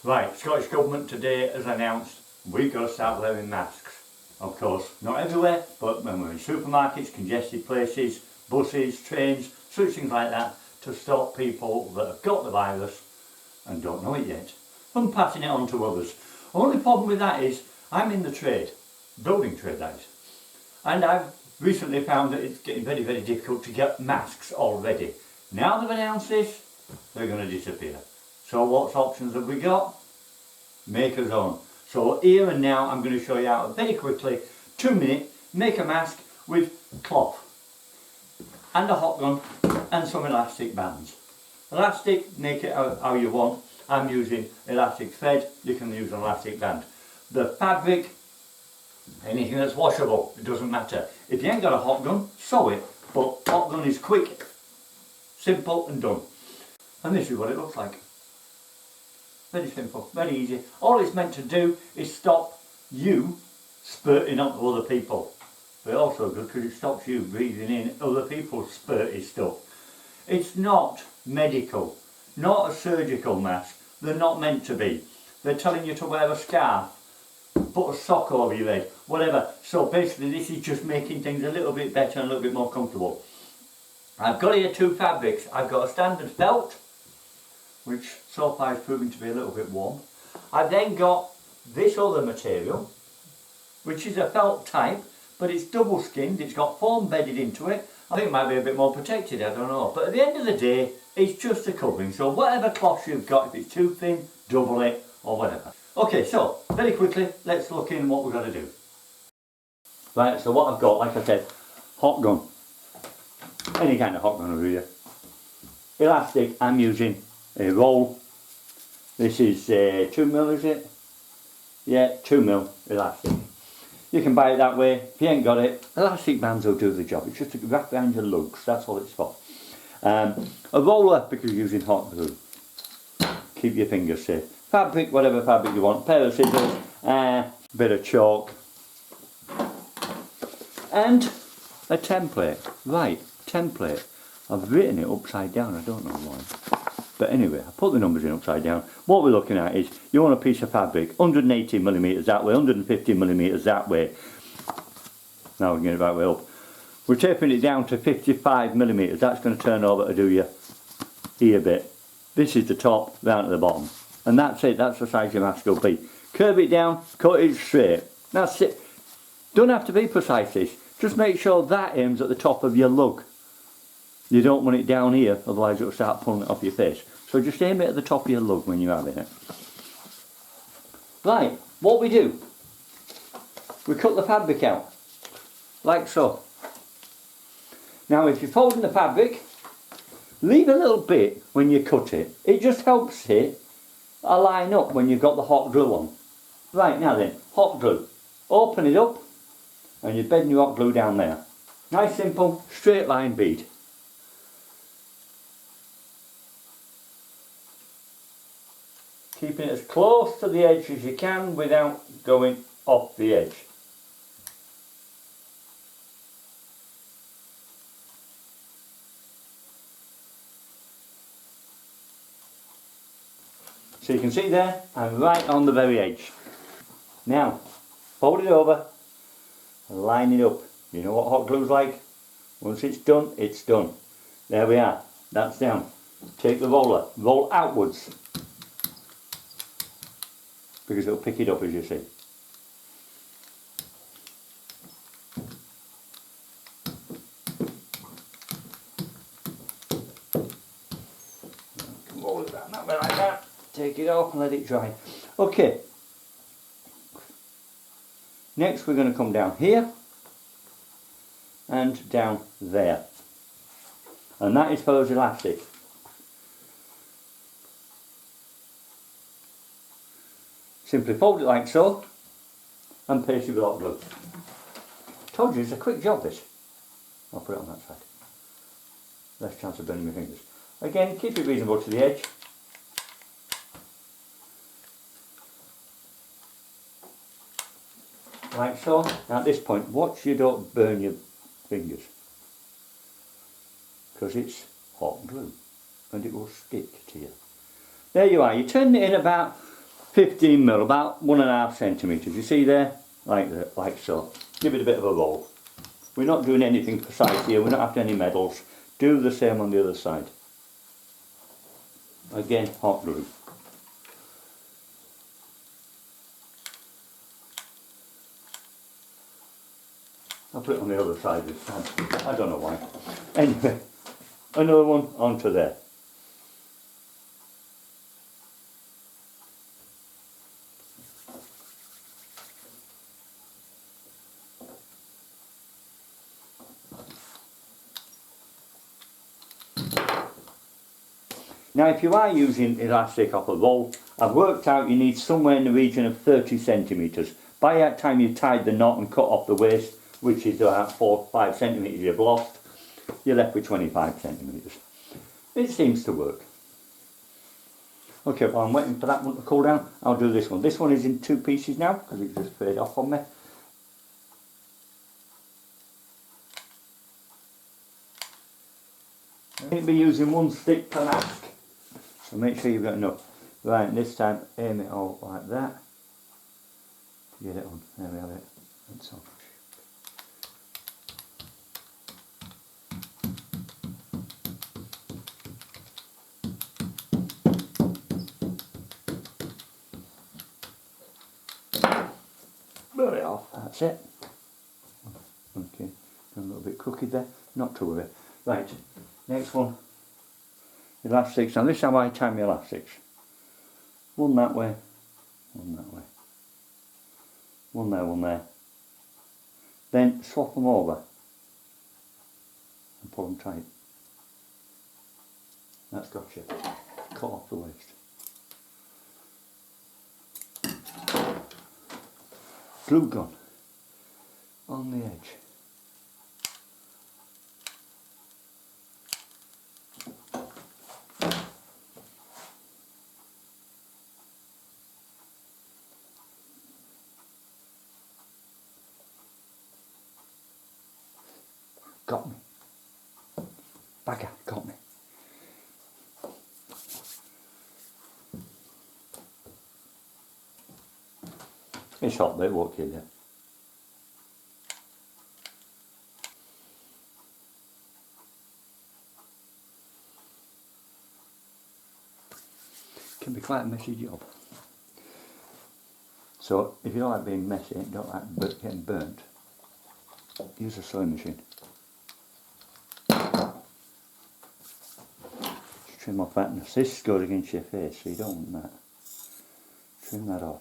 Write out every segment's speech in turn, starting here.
Right, Scottish Government today has announced we've got to start wearing masks. Of course, not everywhere, but when we're in supermarkets, congested places, buses, trains, such things like that, to stop people that have got the virus and don't know it yet from passing it on to others. Only problem with that is, I'm in the trade, building trade that is, and I've recently found that it's getting very, very difficult to get masks already. Now they've announced this, they're going to disappear. So what options have we got? Make our own. So here and now I'm going to show you how to very quickly, 2 minutes, make a mask with cloth and a hot gun and some elastic bands. Elastic, make it how you want. I'm using elastic thread, you can use an elastic band. The fabric, anything that's washable, it doesn't matter. If you ain't got a hot gun, sew it, but hot gun is quick, simple and done. And this is what it looks like. Very simple, very easy. All it's meant to do is stop you spurting onto other people. But also good because it stops you breathing in other people's spurty stuff. It's not medical, not a surgical mask. They're not meant to be. They're telling you to wear a scarf, put a sock over your head, whatever. So basically this is just making things a little bit better and a little bit more comfortable. I've got here 2 fabrics. I've got a standard felt, which so far is proving to be a little bit warm. I've then got this other material, which is a felt type, but it's double skinned, it's got foam bedded into it. I think it might be a bit more protected, I don't know. But at the end of the day, it's just a covering. So whatever cloth you've got, if it's too thin, double it or whatever. Okay, so very quickly, let's look in what we've got to do. Right, so what I've got, like I said, hot gun. Any kind of hot gun over here. Elastic, I'm using a roll. This is 2mm, is it? Yeah, 2mm elastic. You can buy it that way. If you ain't got it, elastic bands will do the job. It's just to wrap around your lugs, that's all it's for. A roller, because you're using hot glue. Keep your fingers safe. Fabric, whatever fabric you want. Pair of scissors, bit of chalk. And a template. Right, template. I've written it upside down, I don't know why. But anyway, I put the numbers in upside down. What we're looking at is, you want a piece of fabric, 180mm that way, 150mm that way. Now we can get it right way up. We're taping it down to 55mm. That's going to turn over to do your ear bit. This is the top, down to the bottom. And that's it, that's the size your mask will be. Curve it down, cut it straight. That's it. Don't have to be precise this. Just make sure that aims at the top of your lug. You don't want it down here, otherwise it'll start pulling it off your face. So just aim it at the top of your lug when you're having it. Right, what we do, we cut the fabric out, like so. Now if you're folding the fabric, leave a little bit when you cut it. It just helps it line up when you've got the hot glue on. Right, now then, hot glue. Open it up, and you're bedding your hot glue down there. Nice simple, straight line bead. Keeping it as close to the edge as you can without going off the edge. So you can see there, I'm right on the very edge. Now, fold it over and line it up. You know what hot glue's like? Once it's done, it's done. There we are, that's down. Take the roller, roll outwards, because it'll pick it up as you see. Roll it down that way like that. Take it off and let it dry. Okay. Next we're going to come down here and down there. And that is for those elastic. Simply fold it like so and paste it with hot glue. Told you it's a quick job this. I'll put it on that side. Less chance of burning my fingers. Again, keep it reasonable to the edge. Like so. Now at this point, watch you don't burn your fingers. Because it's hot glue and it will stick to you. There you are. You turn it in about 15 mil, about 1.5 centimetres. You see there? Like so. Give it a bit of a roll. We're not doing anything precise here, we're not after any medals. Do the same on the other side. Again, hot glue. I'll put it on the other side this time. I don't know why. Anyway, another one onto there. Now if you are using elastic off a roll, I've worked out you need somewhere in the region of 30 centimetres. By that time you've tied the knot and cut off the waste, which is about 4 or 5 centimetres you've lost, you're left with 25 centimetres. It seems to work. Okay, while I'm waiting for that one to cool down, I'll do this one. This one is in 2 pieces now, because it just faded off on me. I'm going to be using 1 stick per mask, so make sure you've got enough. Right, this time aim it all like that. Get it on, there we have it. That's on. Burn it off, that's it. Okay, a little bit crooked there, not to worry. Right, next one, elastics. Now this is how I tie my elastics. One that way, one that way. One there. Then swap them over and pull them tight. That's got you. Cut off the waste. Glue gun on the edge. Got me. Bagger, got me. It's hot, but it won't kill you. Can be quite a messy job. So if you don't like being messy, don't like getting burnt, use a sewing machine. Just trim off that, and this goes against your face, so you don't want that. Trim that off.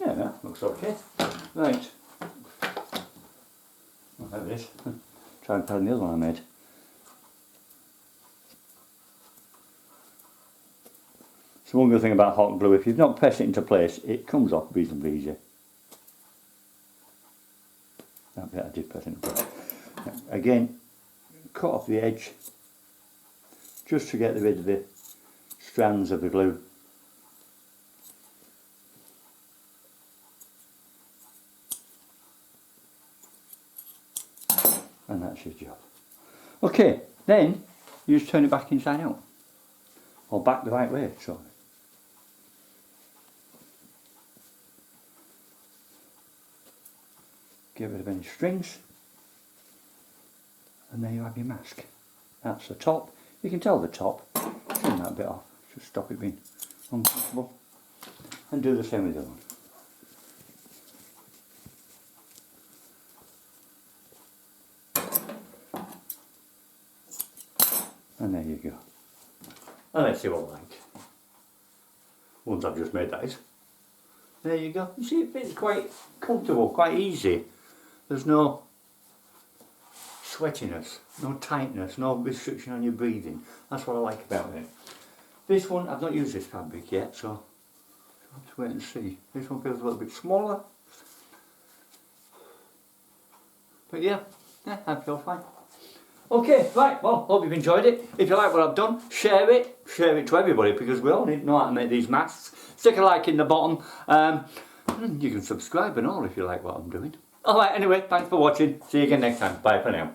Yeah, that looks okay. Right. Well, there it is. Try and find the other one I made. So one good thing about hot glue, if you've not pressed it into place, it comes off reasonably easy. That bit I did press it into place. Again, cut off the edge, just to get rid of the strands of the glue. And that's your job. Okay, then you just turn it back inside out. Or back the right way, sorry. Get rid of any strings. And there you have your mask. That's the top. You can tell the top. Trim that bit off. Just stop it being uncomfortable. And do the same with the other one. And there you go. And let's see what like. Once I've just made that is. There you go. You see, it fits quite comfortable, quite easy. There's no sweatiness, no tightness, no restriction on your breathing. That's what I like about it. This one, I've not used this fabric yet, so I'll have to wait and see. This one feels a little bit smaller, But yeah, I feel fine. Okay, right, well, hope you've enjoyed it. If you like what I've done, share it to everybody, because we all need to know how to make these masks. Stick a like in the bottom. You can subscribe and all if you like what I'm doing. Alright, anyway, thanks for watching. See you again next time. Bye for now.